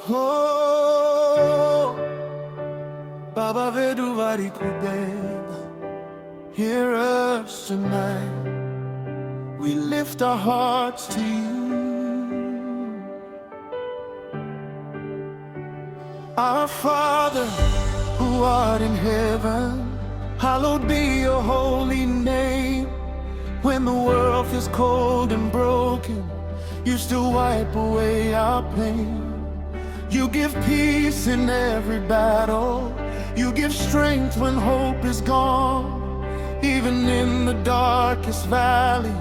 Oh, Baba vedu vari kubena. Hear us tonight. We lift our hearts to you. Our Father, who art in heaven, hallowed be your holy name. When the world feels cold and broken, you still wipe away our pain. You give peace in every battle. You give strength when hope is gone. Even in the darkest valley,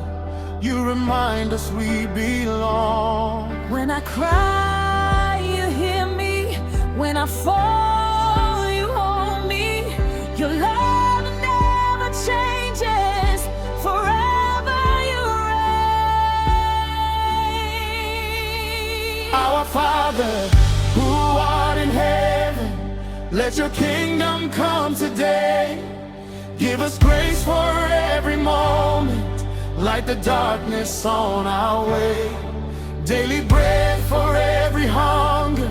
you remind us we belong. When I cry, you hear me. When I fall, you hold me. Your love never changes. Forever you reign. Our Father, who art in heaven, let your kingdom come today. Give us grace for every moment, light the darkness on our way. Daily bread for every hunger,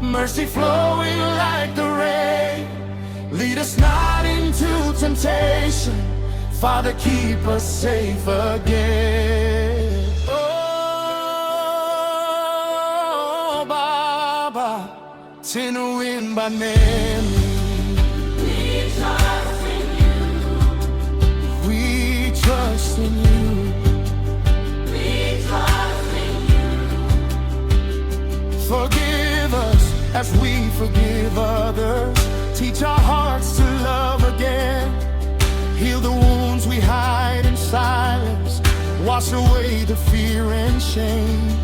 mercy flowing like the rain. Lead us not into temptation, Father, keep us safe again. Oh, Baba, Tinuin Banemi. Trust in you. We trust in you. Forgive us as we forgive others. Teach our hearts to love again. Heal the wounds we hide in silence. Wash away the fear and shame.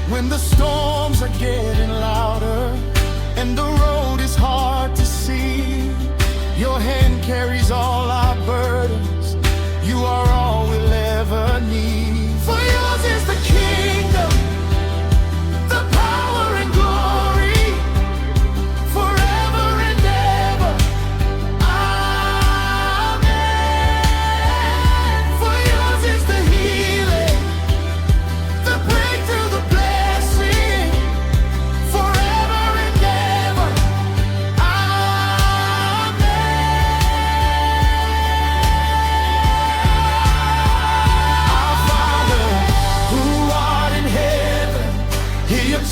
When the storms are getting louder and the road is hard to see, your hand carries all our burdens. You are all we'll ever need. For yours is the kingdom, the power and glory, forever and ever. Amen. For yours is the healing, the breakthrough, the blessing, forever and ever.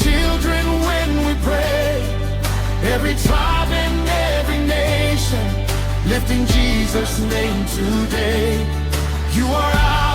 Children, when we pray, every tribe and every nation, lifting Jesus' name today. You are our